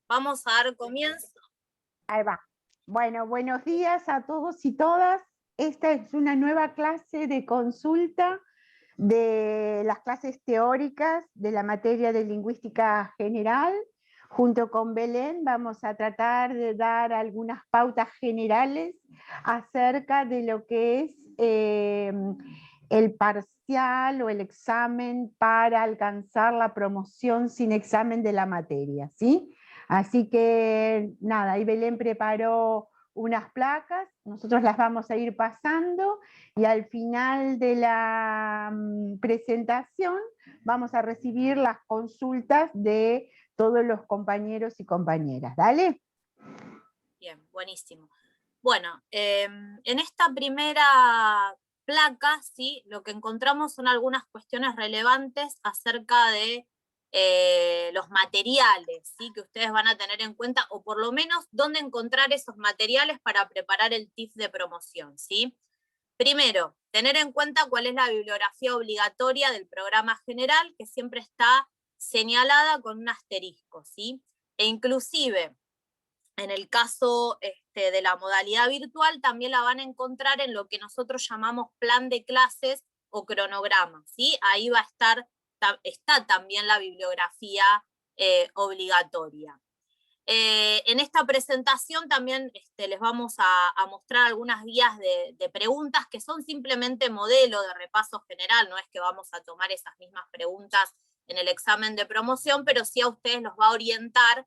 vamos a dar comienzo. Ahí va. Bueno, buenos días a todos y todas. Esta es una nueva clase de consulta de las clases teóricas de la materia de lingüística general. Junto con Belén vamos a tratar de dar algunas pautas generales acerca de lo que es el parcial o el examen para alcanzar la promoción sin examen de la materia, ¿sí? Así que nada, ahí Belén preparó unas placas, nosotros las vamos a ir pasando y al final de la presentación vamos a recibir las consultas de todos los compañeros y compañeras. ¿Dale? Bien, buenísimo. Bueno, en esta primera placa, ¿sí? Lo que encontramos son algunas cuestiones relevantes acerca de los materiales, ¿sí? Que ustedes van a tener en cuenta, o por lo menos dónde encontrar esos materiales para preparar el TIF de promoción, ¿sí? Primero, tener en cuenta cuál es la bibliografía obligatoria del programa general, que siempre está señalada con un asterisco, ¿sí? E inclusive, en el caso de la modalidad virtual, también la van a encontrar en lo que nosotros llamamos plan de clases o cronograma, ¿sí? Ahí va a estar, está también la bibliografía obligatoria. En esta presentación también les vamos a mostrar algunas guías de preguntas que son simplemente modelo de repaso general, no es que vamos a tomar esas mismas preguntas en el examen de promoción, pero sí a ustedes los va a orientar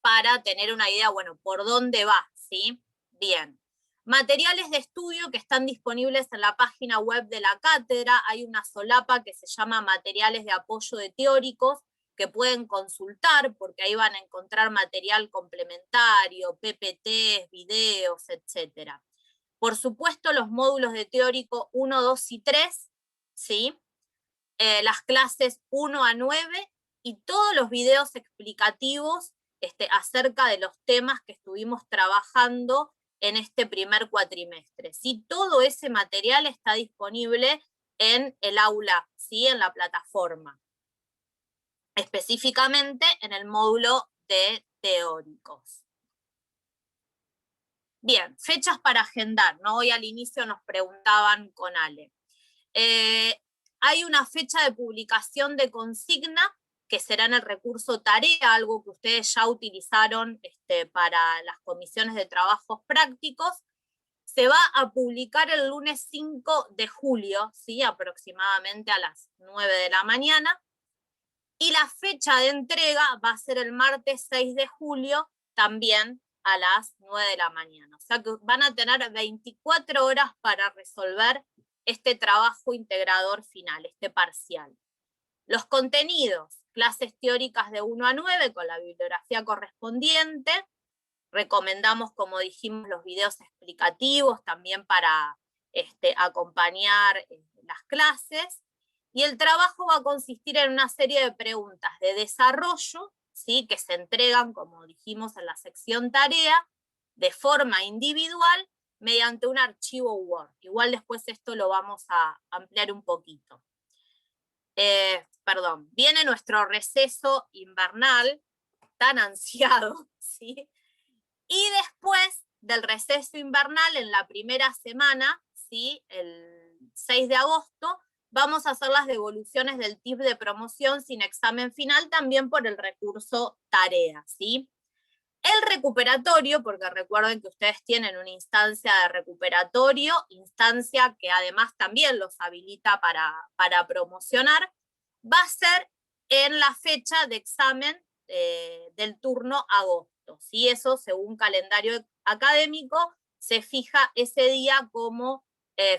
para tener una idea, bueno, por dónde va, ¿sí? Bien. Materiales de estudio que están disponibles en la página web de la cátedra. Hay una solapa que se llama Materiales de Apoyo de Teóricos, que pueden consultar, porque ahí van a encontrar material complementario, PPTs, videos, etc. Por supuesto, los módulos de teórico 1, 2 y 3, ¿sí? Las clases 1 a 9 y todos los videos explicativos acerca de los temas que estuvimos trabajando en este primer cuatrimestre. ¿Sí? Todo ese material está disponible en el aula, ¿sí? En la plataforma. Específicamente en el módulo de teóricos. Bien, fechas para agendar, ¿no? Hoy al inicio nos preguntaban con Ale. Hay una fecha de publicación de consigna que será en el recurso tarea, algo que ustedes ya utilizaron para las comisiones de trabajos prácticos. Se va a publicar el lunes 5 de julio, ¿sí? Aproximadamente a las 9 de la mañana. Y la fecha de entrega va a ser el martes 6 de julio, también a las 9 de la mañana. O sea que van a tener 24 horas para resolver este trabajo integrador final, este parcial. Los contenidos, clases teóricas de 1 a 9 con la bibliografía correspondiente. Recomendamos, como dijimos, los videos explicativos también para acompañar las clases. Y el trabajo va a consistir en una serie de preguntas de desarrollo, ¿sí? Que se entregan, como dijimos en la sección tarea, de forma individual mediante un archivo Word. Igual después esto lo vamos a ampliar un poquito. Viene nuestro receso invernal, tan ansiado, ¿sí? Y después del receso invernal, en la primera semana, ¿sí? El 6 de agosto, vamos a hacer las devoluciones del TIF de promoción sin examen final, también por el recurso tarea, ¿sí? El recuperatorio, porque recuerden que ustedes tienen una instancia de recuperatorio, instancia que además también los habilita para promocionar, va a ser en la fecha de examen del turno agosto, ¿sí? Eso, según calendario académico, se fija ese día como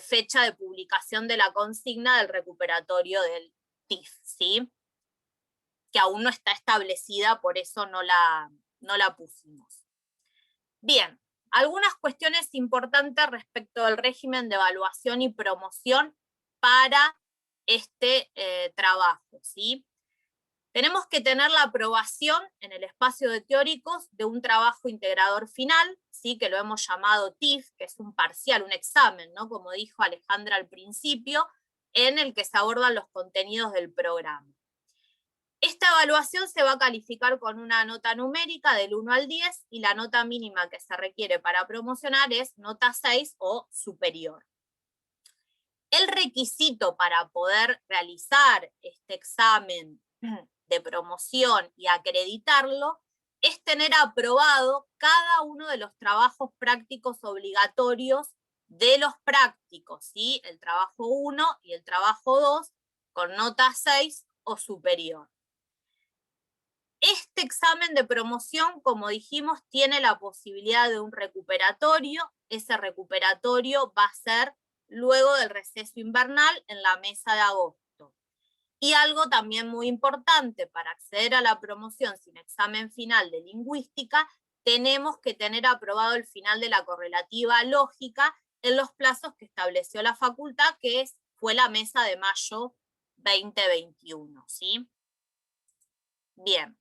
fecha de publicación de la consigna del recuperatorio del TIF, ¿sí? Que aún no está establecida, por eso no la pusimos. Bien, algunas cuestiones importantes respecto del régimen de evaluación y promoción para este trabajo, ¿sí? Tenemos que tener la aprobación en el espacio de teóricos de un trabajo integrador final, ¿sí? Que lo hemos llamado TIF, que es un parcial, un examen, ¿no? Como dijo Alejandra al principio, en el que se abordan los contenidos del programa. Esta evaluación se va a calificar con una nota numérica del 1 al 10 y la nota mínima que se requiere para promocionar es nota 6 o superior. El requisito para poder realizar este examen de promoción y acreditarlo es tener aprobado cada uno de los trabajos prácticos obligatorios de los prácticos, ¿sí? El trabajo 1 y el trabajo 2 con nota 6 o superior. Este examen de promoción, como dijimos, tiene la posibilidad de un recuperatorio. Ese recuperatorio va a ser luego del receso invernal en la mesa de agosto. Y algo también muy importante, para acceder a la promoción sin examen final de lingüística, tenemos que tener aprobado el final de la correlativa lógica en los plazos que estableció la facultad, que fue la mesa de mayo 2021, ¿sí? Bien.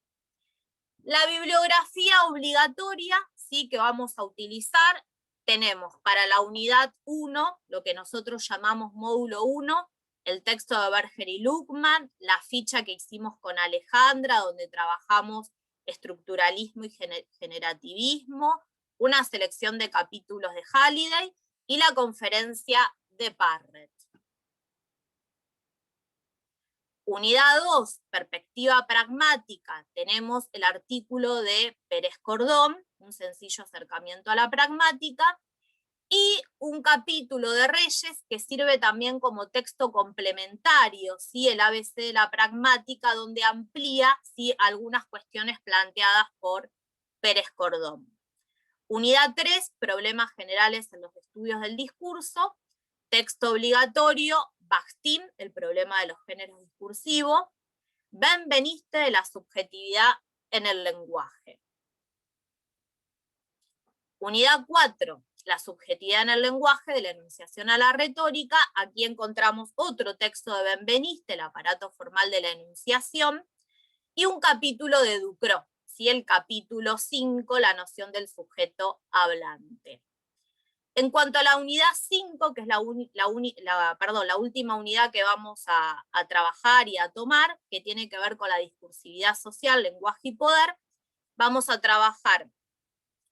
La bibliografía obligatoria, ¿sí?, que vamos a utilizar, tenemos para la unidad 1, lo que nosotros llamamos módulo 1, el texto de Berger y Luckmann, la ficha que hicimos con Alejandra, donde trabajamos estructuralismo y generativismo, una selección de capítulos de Halliday y la conferencia de Parrett. Unidad 2, perspectiva pragmática, tenemos el artículo de Pérez Cordón, un sencillo acercamiento a la pragmática, y un capítulo de Reyes que sirve también como texto complementario, ¿sí? El ABC de la pragmática, donde amplía, ¿sí?, algunas cuestiones planteadas por Pérez Cordón. Unidad 3, problemas generales en los estudios del discurso, texto obligatorio, Bakhtin, el problema de los géneros discursivos, Benveniste, de la subjetividad en el lenguaje. Unidad 4, la subjetividad en el lenguaje, de la enunciación a la retórica. Aquí encontramos otro texto de Benveniste, el aparato formal de la enunciación, y un capítulo de Ducrot, ¿sí?, el capítulo 5, la noción del sujeto hablante. En cuanto a la unidad 5, que es la última unidad que vamos a trabajar y a tomar, que tiene que ver con la discursividad social, lenguaje y poder, vamos a trabajar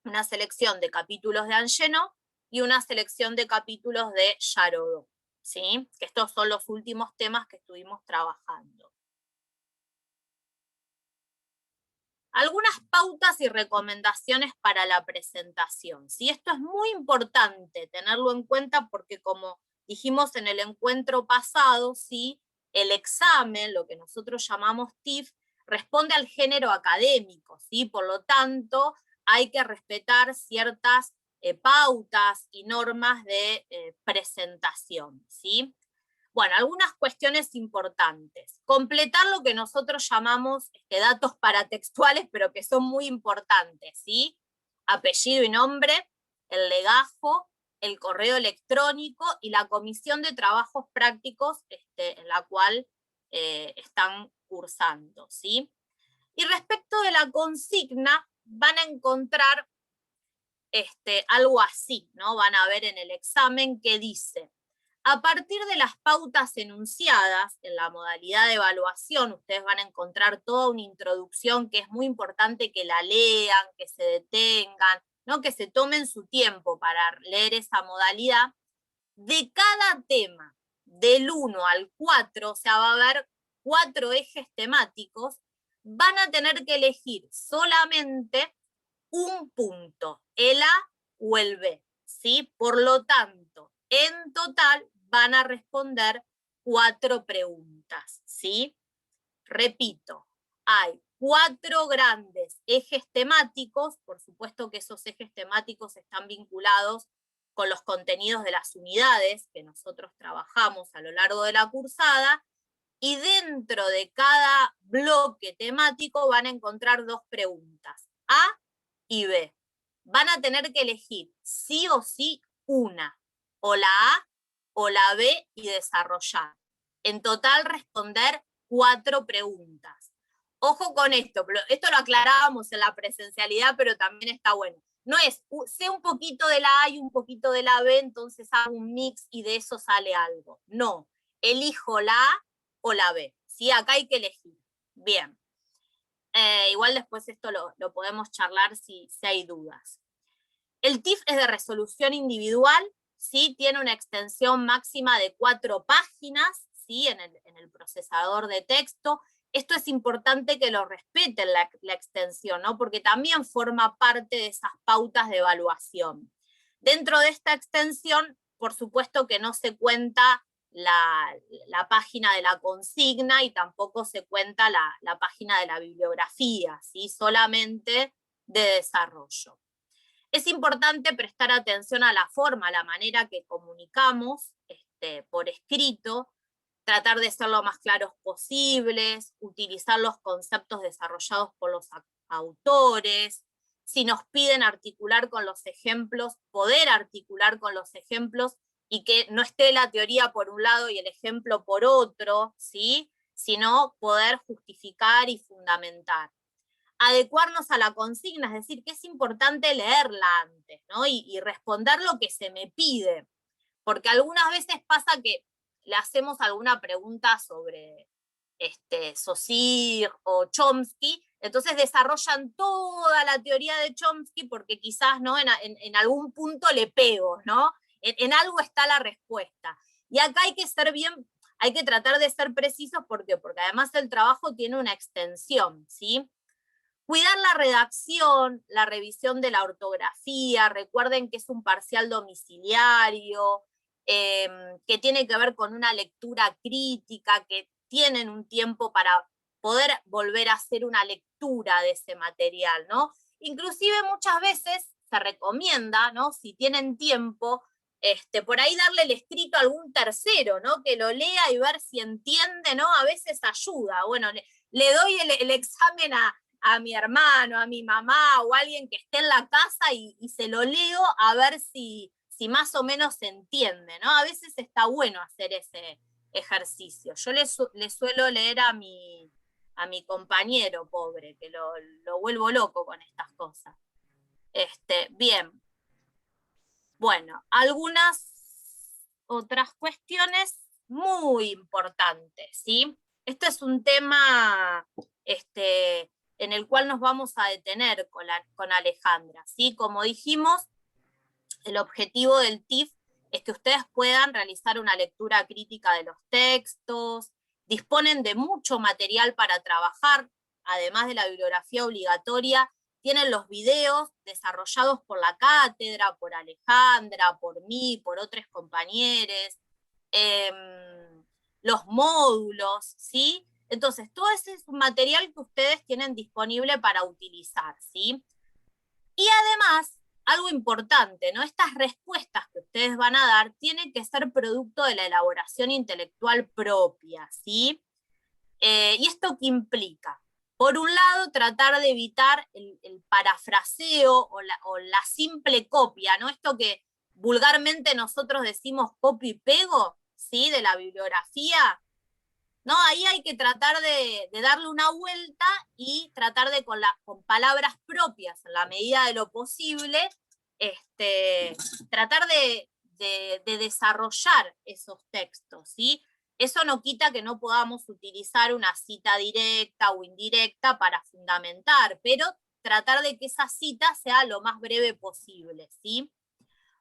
una selección de capítulos de Angenot y una selección de capítulos de Charodot, ¿sí?, que estos son los últimos temas que estuvimos trabajando. Algunas pautas y recomendaciones para la presentación, ¿sí? Esto es muy importante tenerlo en cuenta porque, como dijimos en el encuentro pasado, ¿sí?, el examen, lo que nosotros llamamos TIF, responde al género académico, ¿sí? Por lo tanto, hay que respetar ciertas pautas y normas de presentación, ¿sí? Bueno, algunas cuestiones importantes. Completar lo que nosotros llamamos datos paratextuales, pero que son muy importantes, ¿sí? Apellido y nombre, el legajo, el correo electrónico y la comisión de trabajos prácticos en la cual están cursando, ¿sí? Y respecto de la consigna, van a encontrar algo así, ¿no? Van a ver en el examen que dice: a partir de las pautas enunciadas en la modalidad de evaluación, ustedes van a encontrar toda una introducción que es muy importante que la lean, que se detengan, ¿no?, que se tomen su tiempo para leer esa modalidad. De cada tema, del 1 al 4, o sea, va a haber 4 ejes temáticos, van a tener que elegir solamente un punto, el A o el B, ¿sí? Por lo tanto, en total van a responder 4 preguntas, ¿sí? Repito, hay 4 grandes ejes temáticos, por supuesto que esos ejes temáticos están vinculados con los contenidos de las unidades que nosotros trabajamos a lo largo de la cursada, y dentro de cada bloque temático van a encontrar 2 preguntas, A y B. Van a tener que elegir sí o sí una, o la A o la B, y desarrollar. En total responder 4 preguntas. Ojo con esto lo aclarábamos en la presencialidad, pero también está bueno. No es, sé un poquito de la A y un poquito de la B, entonces hago un mix y de eso sale algo. No, elijo la A o la B, ¿sí? Acá hay que elegir. Bien. Igual después esto lo podemos charlar si hay dudas. El TIF es de resolución individual, ¿sí? Tiene una extensión máxima de 4 páginas, ¿sí? en el procesador de texto. Esto es importante que lo respeten la extensión, ¿no? Porque también forma parte de esas pautas de evaluación. Dentro de esta extensión, por supuesto que no se cuenta la página de la consigna y tampoco se cuenta la página de la bibliografía, ¿sí? Solamente de desarrollo. Es importante prestar atención a la forma, a la manera que comunicamos por escrito, tratar de ser lo más claros posibles, utilizar los conceptos desarrollados por los autores. Si nos piden articular con los ejemplos, poder articular con los ejemplos y que no esté la teoría por un lado y el ejemplo por otro, ¿sí? Sino poder justificar y fundamentar. Adecuarnos a la consigna, es decir, que es importante leerla antes, ¿no? Y responder lo que se me pide, porque algunas veces pasa que le hacemos alguna pregunta sobre Saussure o Chomsky, entonces desarrollan toda la teoría de Chomsky porque quizás, ¿no? en algún punto le pego, ¿no? En algo está la respuesta. Y acá hay que ser bien, hay que tratar de ser precisos, ¿por qué? Porque además el trabajo tiene una extensión, ¿sí? Cuidar la redacción, la revisión de la ortografía, recuerden que es un parcial domiciliario, que tiene que ver con una lectura crítica, que tienen un tiempo para poder volver a hacer una lectura de ese material, ¿no? Inclusive muchas veces se recomienda, ¿no? Si tienen tiempo, por ahí darle el escrito a algún tercero, ¿no? Que lo lea y ver si entiende, ¿no? A veces ayuda. Bueno, le doy el examen a mi hermano, a mi mamá o a alguien que esté en la casa y se lo leo a ver si más o menos se entiende, ¿no? A veces está bueno hacer ese ejercicio. Yo le suelo leer a mi compañero, pobre, que lo vuelvo loco con estas cosas. Bien. Bueno, algunas otras cuestiones muy importantes, ¿sí? Este es un tema en el cual nos vamos a detener con Alejandra, ¿sí? Como dijimos, el objetivo del TIF es que ustedes puedan realizar una lectura crítica de los textos, disponen de mucho material para trabajar, además de la bibliografía obligatoria, tienen los videos desarrollados por la cátedra, por Alejandra, por mí, por otros compañeros, los módulos, ¿sí? Entonces, todo ese es un material que ustedes tienen disponible para utilizar, ¿sí? Y además, algo importante, ¿no? Estas respuestas que ustedes van a dar tienen que ser producto de la elaboración intelectual propia, ¿sí? ¿Y esto qué implica? Por un lado, tratar de evitar el parafraseo o la simple copia, ¿no? Esto que vulgarmente nosotros decimos copio y pego, ¿sí? De la bibliografía. No, ahí hay que tratar de darle una vuelta y tratar de con palabras propias, en la medida de lo posible, tratar de desarrollar esos textos, ¿sí? Eso no quita que no podamos utilizar una cita directa o indirecta para fundamentar, pero tratar de que esa cita sea lo más breve posible, ¿sí?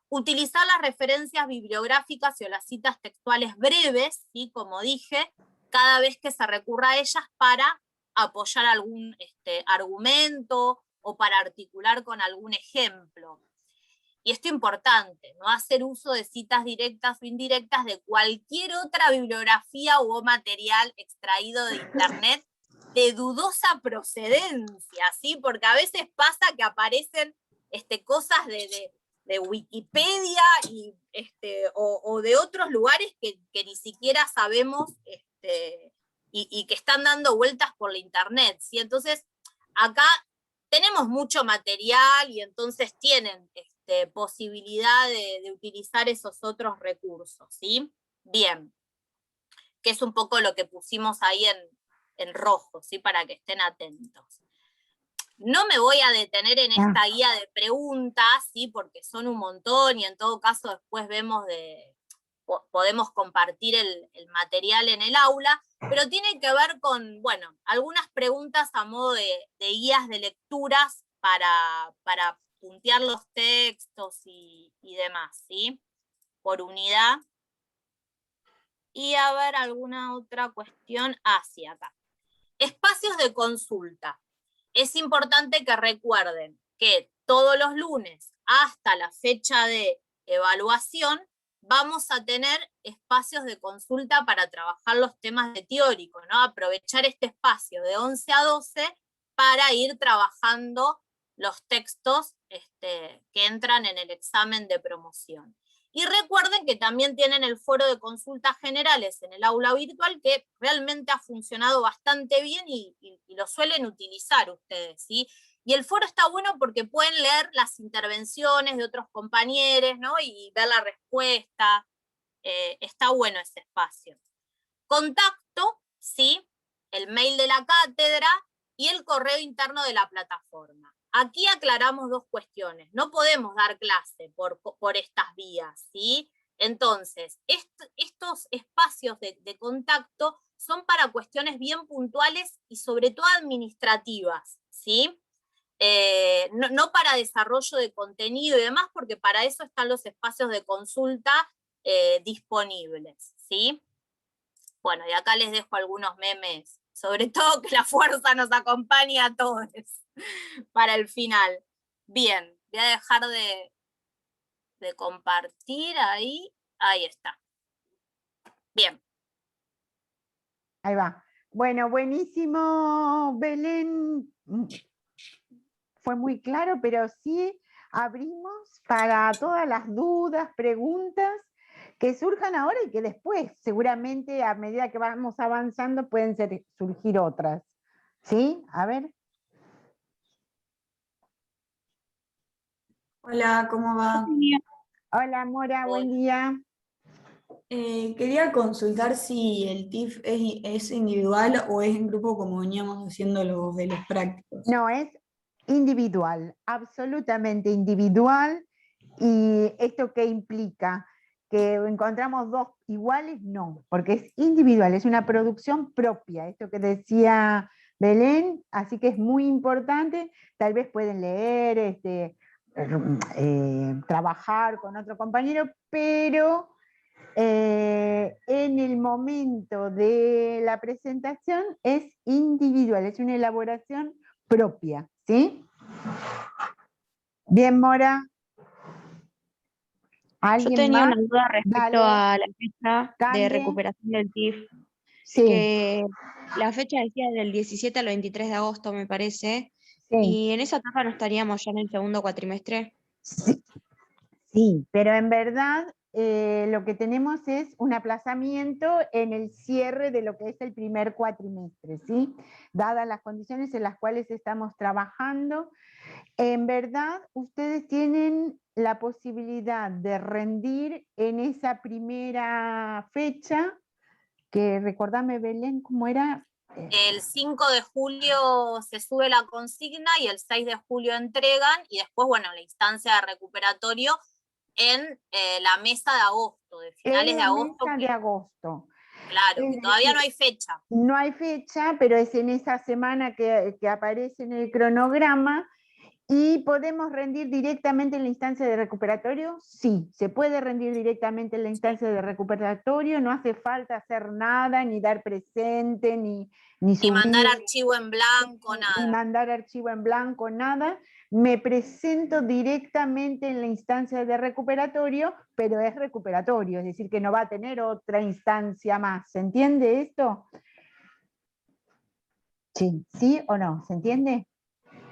Utilizar las referencias bibliográficas o las citas textuales breves, ¿sí? Como dije, cada vez que se recurra a ellas para apoyar algún argumento o para articular con algún ejemplo. Y esto es importante, no hacer uso de citas directas o indirectas de cualquier otra bibliografía o material extraído de internet de dudosa procedencia, ¿sí? Porque a veces pasa que aparecen cosas de Wikipedia o de otros lugares que ni siquiera sabemos y que están dando vueltas por la internet, ¿sí? Entonces, acá tenemos mucho material y entonces tienen posibilidad de utilizar esos otros recursos, ¿sí? Bien, que es un poco lo que pusimos ahí en rojo, ¿sí? Para que estén atentos. No me voy a detener en esta guía de preguntas, ¿sí? Porque son un montón y en todo caso después vemos podemos compartir el material en el aula, pero tiene que ver con, bueno, algunas preguntas a modo de guías de lecturas para puntear los textos y demás, ¿sí? Por unidad. Y a ver, alguna otra cuestión hacia acá. Espacios de consulta. Es importante que recuerden que todos los lunes hasta la fecha de evaluación vamos a tener espacios de consulta para trabajar los temas de teórico, ¿no? Aprovechar este espacio de 11 a 12 para ir trabajando los textos que entran en el examen de promoción. Y recuerden que también tienen el foro de consultas generales en el aula virtual, que realmente ha funcionado bastante bien y lo suelen utilizar ustedes, ¿sí? Y el foro está bueno porque pueden leer las intervenciones de otros compañeros, ¿no? Y ver la respuesta. Está bueno ese espacio. Contacto, ¿sí? El mail de la cátedra y el correo interno de la plataforma. Aquí aclaramos dos cuestiones. No podemos dar clase por estas vías, ¿sí? Entonces, estos espacios de contacto son para cuestiones bien puntuales y sobre todo administrativas, ¿sí? No para desarrollo de contenido y demás, porque para eso están los espacios de consulta disponibles, ¿sí? Bueno, y acá les dejo algunos memes, sobre todo que la fuerza nos acompañe a todos para el final. Bien, voy a dejar de compartir ahí está. Bien. Ahí va. Bueno, buenísimo, Belén. Fue muy claro, pero sí abrimos para todas las dudas, preguntas que surjan ahora y que después, seguramente a medida que vamos avanzando, pueden surgir otras. ¿Sí? A ver. Hola, ¿cómo va? Hola, Mora, buen día. Quería consultar si el TIF es individual o es en grupo como veníamos haciendo los de los prácticos. No, es individual, absolutamente individual. ¿Y esto qué implica? ¿Que encontramos dos iguales? No, porque es individual, es una producción propia, esto que decía Belén, así que es muy importante. Tal vez pueden leer, trabajar con otro compañero, pero en el momento de la presentación es individual, es una elaboración propia, ¿sí? Bien, Mora. Yo tenía más? una duda respecto a la fecha de recuperación del TIF, Sí. que la fecha decía del 17 al 23 de agosto, me parece, Sí. y en esa etapa no estaríamos ya en el segundo cuatrimestre. Sí, sí, pero en verdad lo que tenemos es un aplazamiento en el cierre de lo que es el primer cuatrimestre, ¿sí? Dadas las condiciones en las cuales estamos trabajando, en verdad ustedes tienen la posibilidad de rendir en esa primera fecha, que recordame, Belén, ¿cómo era? El 5 de julio se sube la consigna y el 6 de julio entregan, y después, bueno, la instancia de recuperatorio en la mesa de agosto, de finales de agosto. Mesa de agosto. Claro, que todavía no hay fecha. No hay fecha, pero es en esa semana que aparece en el cronograma. ¿Y podemos rendir directamente en la instancia de recuperatorio? Sí, se puede rendir directamente en la instancia de recuperatorio, no hace falta hacer nada, ni dar presente, ni subir, mandar archivo en blanco, nada. Ni mandar archivo en blanco, nada. Me presento directamente en la instancia de recuperatorio, pero es recuperatorio, es decir, que no va a tener otra instancia más. ¿Se entiende esto? Sí, ¿sí o no? ¿Se entiende?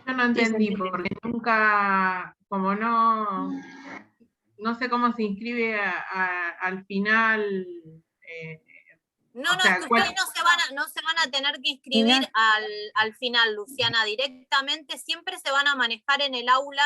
Yo no entendí, porque nunca, como no sé cómo se inscribe al final. No, es que ustedes no se van a tener que inscribir al final, Luciana, directamente siempre se van a manejar en el aula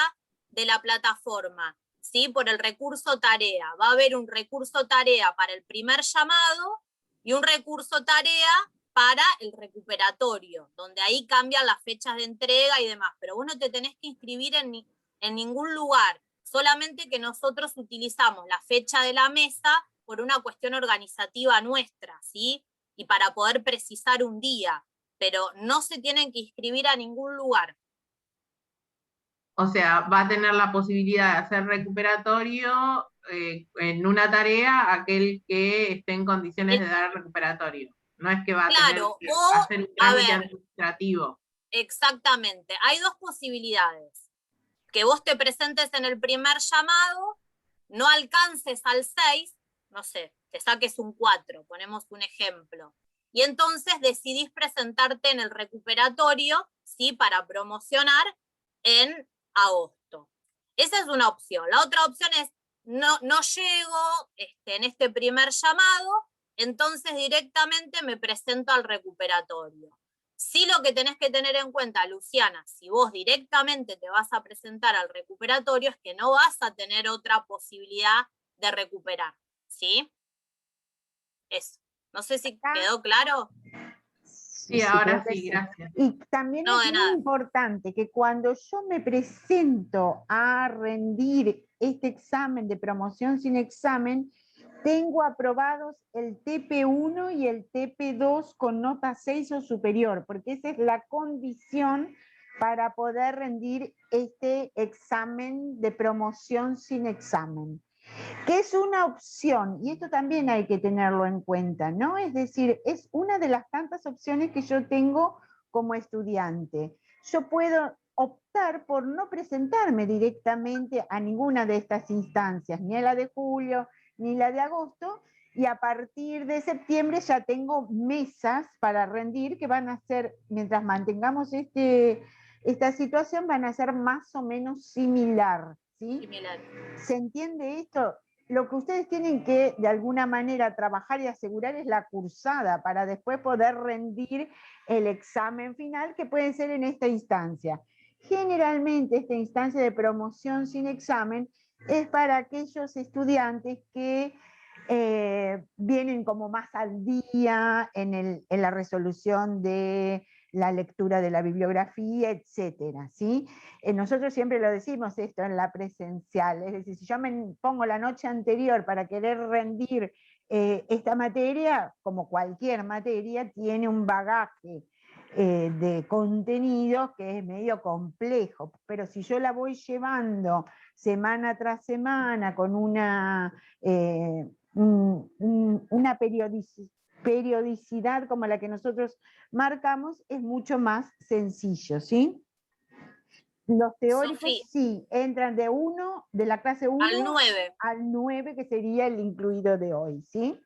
de la plataforma, ¿sí? Por el recurso tarea. Va a haber un recurso tarea para el primer llamado y un recurso tarea para el recuperatorio, donde ahí cambian las fechas de entrega y demás, pero vos no te tenés que inscribir en ningún lugar, solamente que nosotros utilizamos la fecha de la mesa por una cuestión organizativa nuestra, ¿sí? Y para poder precisar un día, pero no se tienen que inscribir a ningún lugar. O sea, va a tener la posibilidad de hacer recuperatorio en una tarea aquel que esté en condiciones de dar recuperatorio. No es que va a tener Claro, que o, hacer un a trámite ver, administrativo. exactamente. Hay dos posibilidades. Que vos te presentes en el primer llamado, no alcances al 6, no sé, te saques un 4, ponemos un ejemplo. Y entonces decidís presentarte en el recuperatorio, ¿sí? Para promocionar en agosto. Esa es una opción. La otra opción es, no llego en este primer llamado, entonces directamente me presento al recuperatorio. Sí, lo que tenés que tener en cuenta, Luciana, si vos directamente te vas a presentar al recuperatorio, es que no vas a tener otra posibilidad de recuperar, ¿sí? Eso. No sé si quedó claro. Sí, ahora creo que sí, gracias. Y también No, es de muy nada. importante que cuando yo me presento a rendir este examen de promoción sin examen, tengo aprobados el TP1 y el TP2 con nota 6 o superior, porque esa es la condición para poder rendir este examen de promoción sin examen, que es una opción, y esto también hay que tenerlo en cuenta, ¿no? Es decir, es una de las tantas opciones que yo tengo como estudiante. Yo puedo optar por no presentarme directamente a ninguna de estas instancias, ni a la de julio, ni la de agosto, y a partir de septiembre ya tengo mesas para rendir que van a ser, mientras mantengamos esta situación, van a ser más o menos similar, ¿sí? Similar. ¿Se entiende esto? Lo que ustedes tienen que de alguna manera trabajar y asegurar es la cursada para después poder rendir el examen final, que puede ser en esta instancia. Generalmente esta instancia de promoción sin examen es para aquellos estudiantes que vienen como más al día en la resolución de la lectura de la bibliografía, etcétera, ¿sí? Nosotros siempre lo decimos esto en la presencial, es decir, si yo me pongo la noche anterior para querer rendir esta materia, como cualquier materia, tiene un bagaje de contenidos que es medio complejo, pero si yo la voy llevando semana tras semana con una periodicidad como la que nosotros marcamos, es mucho más sencillo, ¿sí? Los teóricos Sofi, sí, entran de la clase 1 al 9. al 9, que sería el incluido de hoy, ¿sí?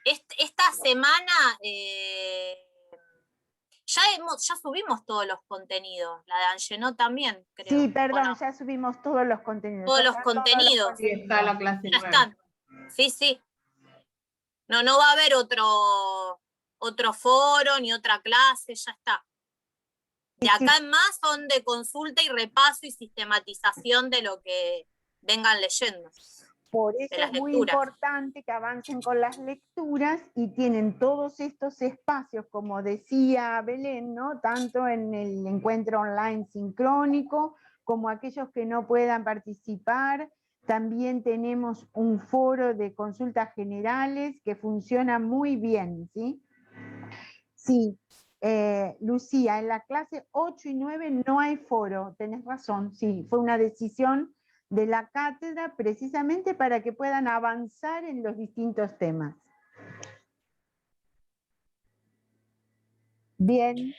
Esta semana ya subimos todos los contenidos. La de Angenó también, creo. Sí, perdón, Bueno, ya subimos todos los contenidos. todos Ya los están todos los contenidos. Sí, está la contenidos. clase Ya 9. están. Sí, sí. No va a haber otro foro ni otra clase, ya está. De acá en más son de consulta y repaso y sistematización de lo que vengan leyendo, Por de eso las es muy lecturas. importante que avancen con las lecturas y tienen todos estos espacios, como decía Belén, ¿no? Tanto en el encuentro online sincrónico como aquellos que no puedan participar. También tenemos un foro de consultas generales que funciona muy bien, ¿sí? Sí, Lucía, en la clase 8 y 9 no hay foro, tenés razón, sí, fue una decisión de la cátedra precisamente para que puedan avanzar en los distintos temas. Bien.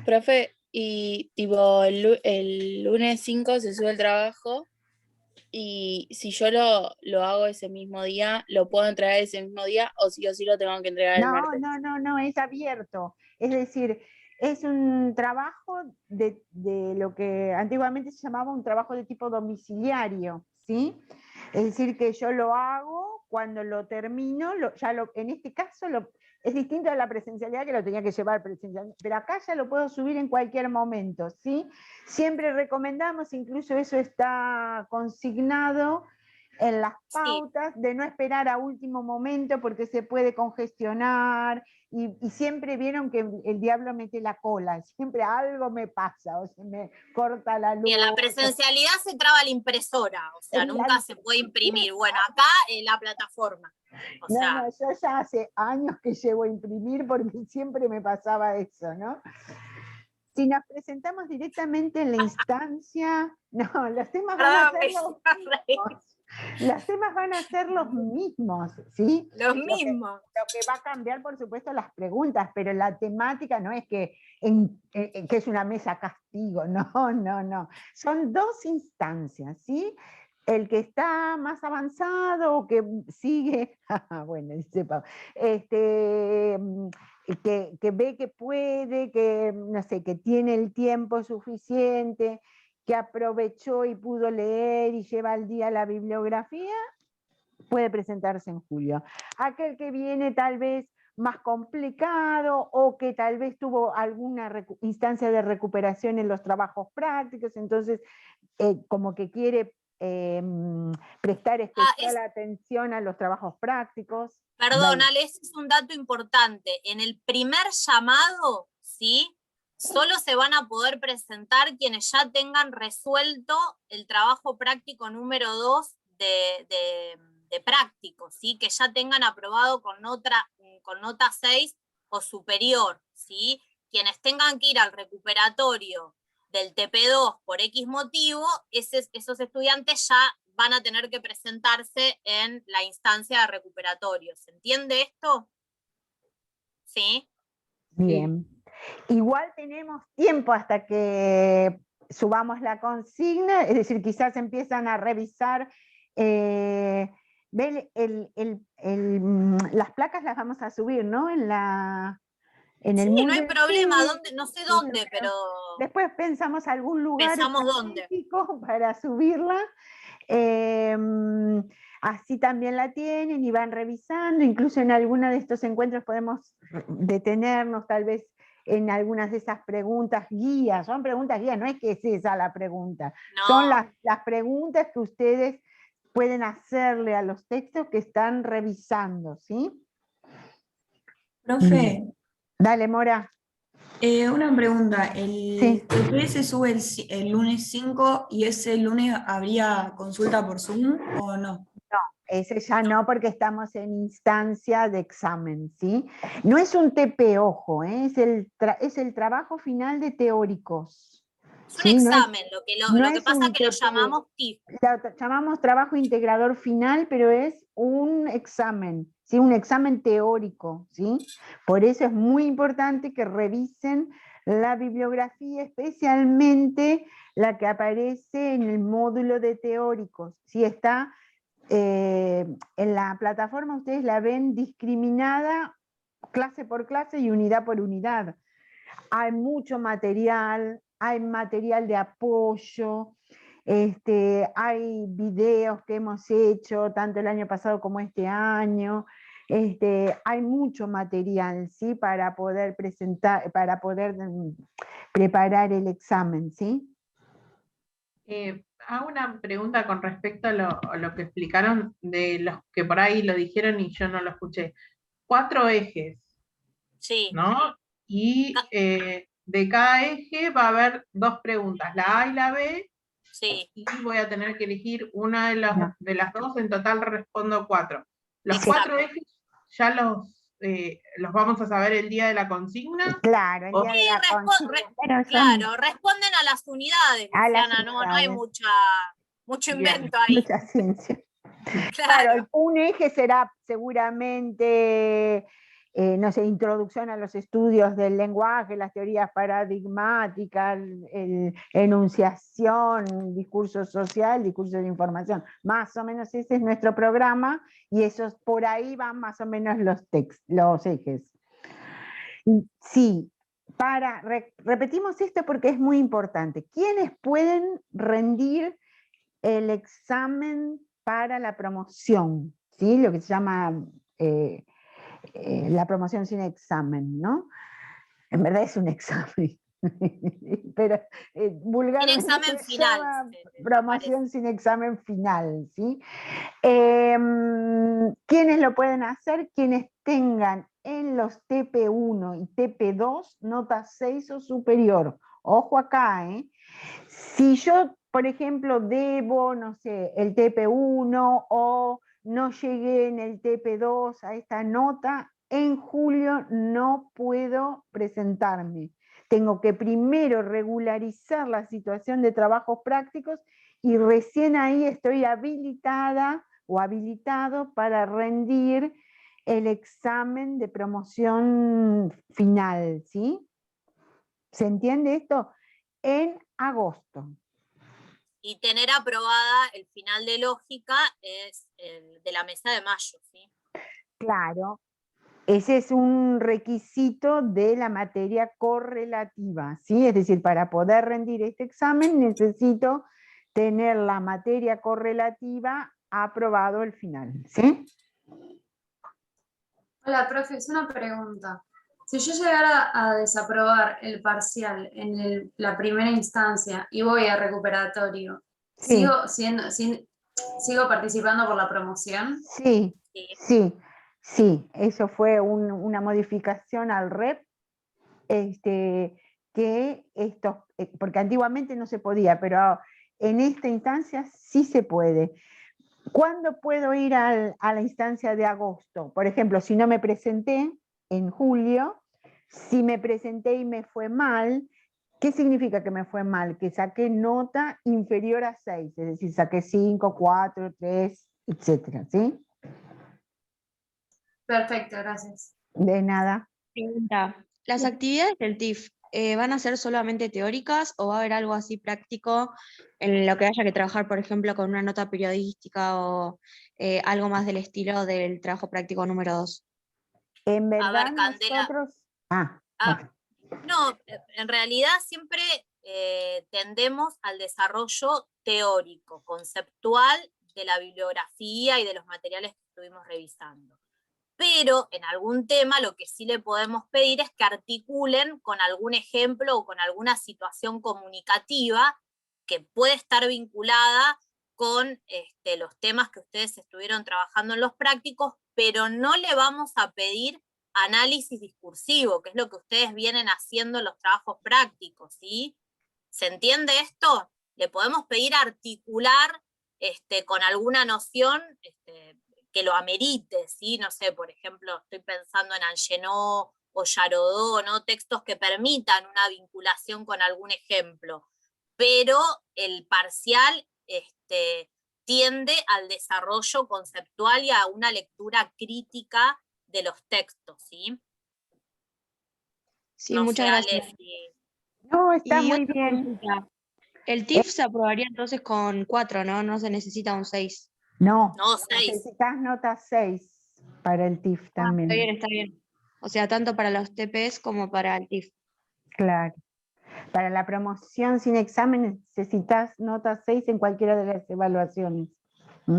Profe, y tipo el lunes 5 se sube el trabajo y si yo lo hago ese mismo día, ¿lo puedo entregar ese mismo día o sí lo tengo que entregar el martes? No, es abierto. Es decir, es un trabajo de lo que antiguamente se llamaba un trabajo de tipo domiciliario, ¿sí? Es decir, que yo lo hago cuando lo termino, en este caso es distinto a la presencialidad, que lo tenía que llevar presencial, pero acá ya lo puedo subir en cualquier momento, ¿sí? Siempre recomendamos, incluso eso está consignado en las Sí. pautas, de no esperar a último momento porque se puede congestionar, y siempre vieron que el diablo mete la cola, siempre algo me pasa, o se me corta la luz. Y en la presencialidad se traba la impresora, o sea, En la nunca se puede imprimir. Bueno, acá en la plataforma. O No, sea, no, yo ya hace años que llevo a imprimir porque siempre me pasaba eso, ¿no? Si nos presentamos directamente en la instancia, no, los temas van a perdón, ser me los hizo reír. mismos. Los temas van a ser los mismos, ¿sí? Los Lo que mismos. va a cambiar, por supuesto, las preguntas, pero la temática no es que es una mesa castigo, no, no, no. Son dos instancias, ¿sí? El que está más avanzado o que sigue, bueno, dice Pau, que ve que puede, que no sé, que tiene el tiempo suficiente, que aprovechó y pudo leer y lleva al día la bibliografía, puede presentarse en julio. Aquel que viene tal vez más complicado o que tal vez tuvo alguna instancia de recuperación en los trabajos prácticos, entonces como que quiere prestar especial atención a los trabajos prácticos. Perdón, Ale, ese es un dato importante. En el primer llamado, ¿sí? Solo se van a poder presentar quienes ya tengan resuelto el trabajo práctico número 2 de práctico, ¿sí? Que ya tengan aprobado con nota 6 o superior, ¿sí? Quienes tengan que ir al recuperatorio del TP2 por X motivo, esos estudiantes ya van a tener que presentarse en la instancia de recuperatorio. ¿Se entiende esto? ¿Sí? Bien. Igual tenemos tiempo hasta que subamos la consigna, es decir, quizás empiezan a revisar, las placas las vamos a subir, ¿no? En el Sí, no hay Moodle, problema, sí, no sé sí, dónde, pero después pensamos algún lugar pensamos dónde. específico para subirla. Así también la tienen y van revisando, incluso en alguno de estos encuentros podemos detenernos tal vez en algunas de esas preguntas guías, son preguntas guías, no es que es esa la pregunta, No. son las preguntas que ustedes pueden hacerle a los textos que están revisando, ¿sí? Profe, Dale, Mora. una pregunta, Sí. ¿el TP se sube el lunes 5 y ese lunes habría consulta por Zoom o no? Ese ya no, porque estamos en instancia de examen, ¿sí? No es un TP, ojo, es el trabajo final de teóricos. Es un ¿sí? examen, no lo que es pasa un es que lo TP. llamamos TIF. Lo llamamos trabajo integrador final, pero es un examen, ¿sí? Un examen teórico, ¿sí? Por eso es muy importante que revisen la bibliografía, especialmente la que aparece en el módulo de teóricos, ¿sí? Está en la plataforma, ustedes la ven discriminada clase por clase y unidad por unidad. Hay mucho material, hay material de apoyo, hay videos que hemos hecho tanto el año pasado como este año. Hay mucho material, ¿sí? Para poder presentar, para poder preparar el examen, ¿sí? Hago una pregunta con respecto a lo que explicaron de los que por ahí lo dijeron y yo no lo escuché. 4 ejes, Sí. ¿no? Y de cada eje va a haber 2 preguntas, la A y la B, Sí. y voy a tener que elegir una de las 2, en total respondo 4. Los Exacto. 4 ejes ya los vamos a saber el día de la consigna. Claro, el día de la consigna. Claro, responden a las unidades, Luciana, no hay mucho invento ahí. Mucha ciencia. Claro. Claro, un eje será seguramente, no sé, introducción a los estudios del lenguaje, las teorías paradigmáticas, enunciación, discurso social, discurso de información. Más o menos ese es nuestro programa y esos por ahí van más o menos los ejes. Sí, repetimos esto porque es muy importante. ¿Quiénes pueden rendir el examen para la promoción? ¿Sí? Lo que se llama la promoción sin examen, ¿no? En verdad es un examen. Pero vulgarmente examen se final, llama se promoción sin examen final, ¿sí? ¿Quiénes lo pueden hacer? Quienes tengan en los TP1 y TP2 nota 6 o superior. Ojo acá, ¿eh? Si yo, por ejemplo, debo, no sé, el TP1 o no llegué en el TP2 a esta nota, en julio no puedo presentarme. Tengo que primero regularizar la situación de trabajos prácticos y recién ahí estoy habilitada o habilitado para rendir el examen de promoción final, ¿sí? ¿Se entiende esto? En agosto. Y tener aprobada el final de lógica es el de la mesa de mayo, ¿sí? Claro, ese es un requisito de la materia correlativa, ¿sí? Es decir, para poder rendir este examen necesito tener la materia correlativa aprobado el final, ¿sí? Hola, profe, es una pregunta. Si yo llegara a desaprobar el parcial en la primera instancia y voy a recuperatorio, Sí. ¿sigo participando por la promoción? Sí, Sí. sí, sí, eso fue una modificación al REP, que esto, porque antiguamente no se podía, pero en esta instancia sí se puede. ¿Cuándo puedo ir a la instancia de agosto? Por ejemplo, si no me presenté en julio, si me presenté y me fue mal, ¿qué significa que me fue mal? Que saqué nota inferior a 6, es decir, saqué 5, 4, 3, etcétera, ¿sí? Perfecto, gracias. De nada. Pregunta, ¿las actividades del TIF van a ser solamente teóricas o va a haber algo así práctico en lo que haya que trabajar, por ejemplo, con una nota periodística o algo más del estilo del trabajo práctico número 2? En A ver, verdad Candela. nosotros... Ah, no, en realidad siempre tendemos al desarrollo teórico, conceptual de la bibliografía y de los materiales que estuvimos revisando. Pero en algún tema lo que sí le podemos pedir es que articulen con algún ejemplo o con alguna situación comunicativa que puede estar vinculada con los temas que ustedes estuvieron trabajando en los prácticos, pero no le vamos a pedir análisis discursivo, que es lo que ustedes vienen haciendo en los trabajos prácticos, ¿sí? ¿Se entiende esto? Le podemos pedir articular con alguna noción que lo amerite, ¿sí? No sé, por ejemplo, estoy pensando en Angenot o Yarodó, ¿no? Textos que permitan una vinculación con algún ejemplo, pero el parcial tiende al desarrollo conceptual y a una lectura crítica de los textos, ¿sí? Sí, No muchas sé, gracias. Ale, si... No, está Y muy otra bien. consulta. El TIF se aprobaría entonces con 4, ¿no? No se necesita un 6. No, No, 6. necesitas nota 6 para el TIF Está también. bien, está bien. O sea, tanto para los TPs como para el TIF. Claro. Para la promoción sin examen necesitas nota 6 en cualquiera de las evaluaciones. ¿Mm?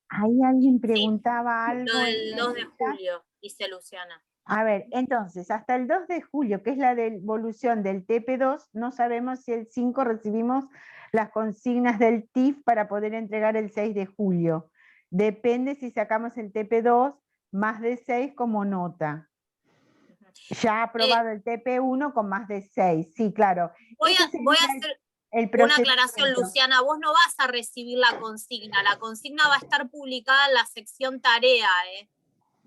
Ahí alguien preguntaba Lo algo del en 2 el de chat. julio, dice Luciana. A ver, entonces, hasta el 2 de julio, que es la devolución del TP2, no sabemos si el 5 recibimos las consignas del TIF para poder entregar el 6 de julio. Depende si sacamos el TP2 más de 6 como nota. Ya aprobado el TP1 con más de 6, sí, claro. Voy a hacer una aclaración, Luciana. Vos no vas a recibir la consigna va a estar publicada en la sección tarea, ¿eh?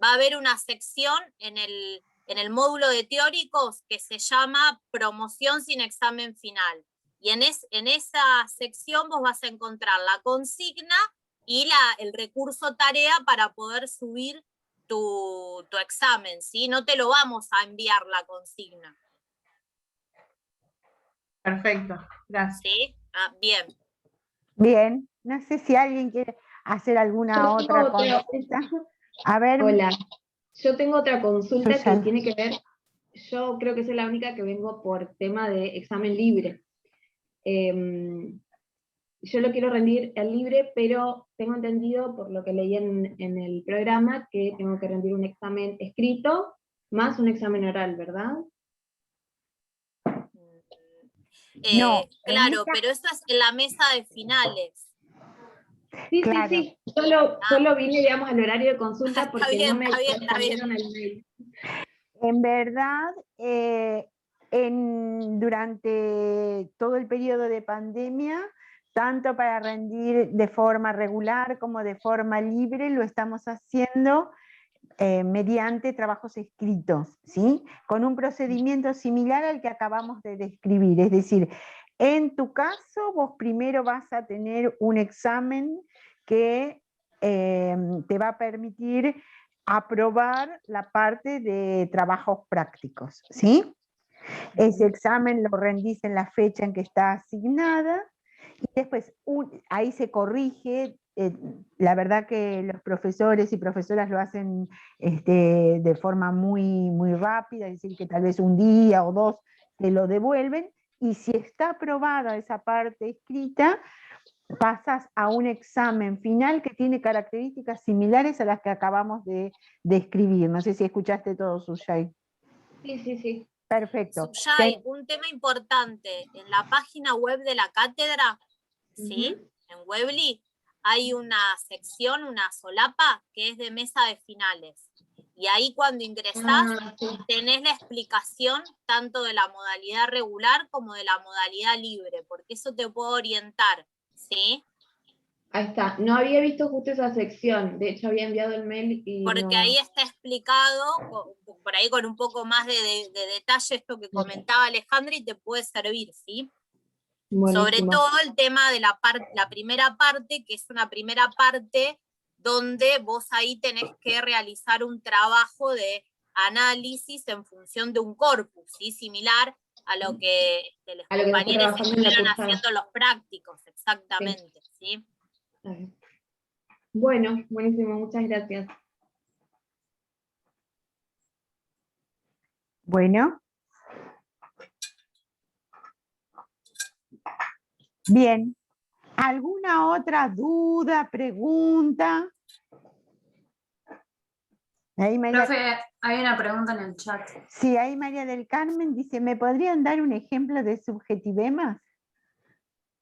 Va a haber una sección en el módulo de teóricos que se llama promoción sin examen final. Y en esa sección vos vas a encontrar la consigna y el recurso tarea para poder subir tu examen, ¿sí? No te lo vamos a enviar la consigna. Perfecto, gracias. ¿Sí? Ah, bien. Bien, no sé si alguien quiere hacer alguna otra consulta. A ver. Hola, yo tengo otra consulta que Susana. tiene que ver, yo creo que soy la única que vengo por tema de examen libre. Yo lo quiero rendir el libre, pero tengo entendido, por lo que leí en el programa, que tengo que rendir un examen escrito más un examen oral, ¿verdad? No, en Claro, esta- pero eso es en la mesa de finales. Sí, Claro. sí, sí. Solo vine, digamos, al horario de consulta Está porque bien, no me está bien, está bien. respondieron el mail. En verdad, durante todo el periodo de pandemia, tanto para rendir de forma regular como de forma libre, lo estamos haciendo mediante trabajos escritos, ¿sí? Con un procedimiento similar al que acabamos de describir. Es decir, en tu caso, vos primero vas a tener un examen que te va a permitir aprobar la parte de trabajos prácticos, ¿sí? Ese examen lo rendís en la fecha en que está asignada y después ahí se corrige. La verdad que los profesores y profesoras lo hacen de forma muy rápida, es decir, que tal vez un día o dos te lo devuelven, y si está aprobada esa parte escrita, pasas a un examen final que tiene características similares a las que acabamos de describir. No sé si escuchaste todo, Suyay. Sí, sí, sí. Perfecto. Suyay, un tema importante, en la página web de la cátedra, ¿sí? En Weebly, hay una sección, una solapa, que es de mesa de finales. Y ahí cuando ingresás, tenés la explicación tanto de la modalidad regular como de la modalidad libre, porque eso te puede orientar, ¿sí? Ahí está. No había visto justo esa sección. De hecho, había enviado el mail y Porque no. ahí está explicado, por ahí con un poco más de detalle, esto que comentaba Alejandra, y te puede servir, ¿sí? Buenísimo. Sobre todo el tema de la primera parte, que es una primera parte donde vos ahí tenés que realizar un trabajo de análisis en función de un corpus, ¿sí? Similar a lo que los A lo que se está compañeros trabajando en la estuvieron cursada. haciendo los prácticos, exactamente, ¿sí? Bueno, buenísimo, muchas gracias. Bueno. Bien. ¿Alguna otra duda, pregunta? Ahí María... Profe, hay una pregunta en el chat. Sí, ahí María del Carmen dice, ¿me podrían dar un ejemplo de subjetivemas?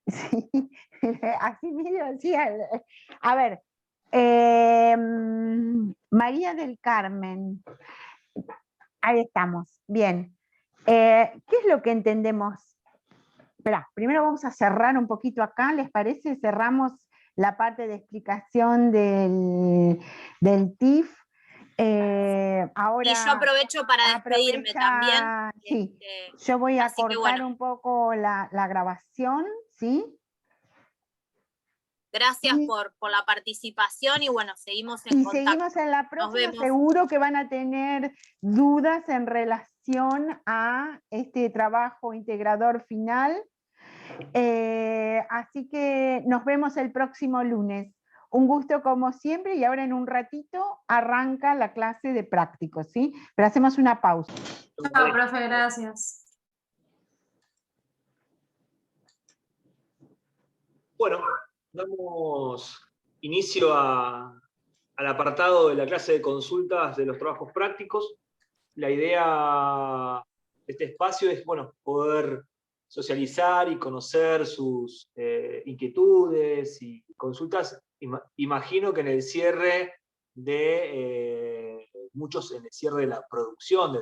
Sí, así mismo, sí. A ver, María del Carmen, ahí estamos, bien. ¿Qué es lo que entendemos? Espera, primero vamos a cerrar un poquito acá, ¿les parece? Cerramos la parte de explicación del TIF. Ahora, y yo aprovecho para despedirme también. Sí, yo voy a así que cortar bueno. un poco la grabación, ¿sí? Gracias por la participación y bueno, seguimos en contacto. Y seguimos en la próxima, vemos. seguro que van a tener dudas en relación a este trabajo integrador final. Así que nos vemos el próximo lunes. Un gusto como siempre, y ahora en un ratito arranca la clase de prácticos, ¿sí? Pero hacemos una pausa. Chao, profe, gracias. Bueno, damos inicio al apartado de la clase de consultas de los trabajos prácticos. La idea de este espacio es, bueno, poder socializar y conocer sus inquietudes y consultas. Imagino que en el cierre de muchos, en el cierre de la producción de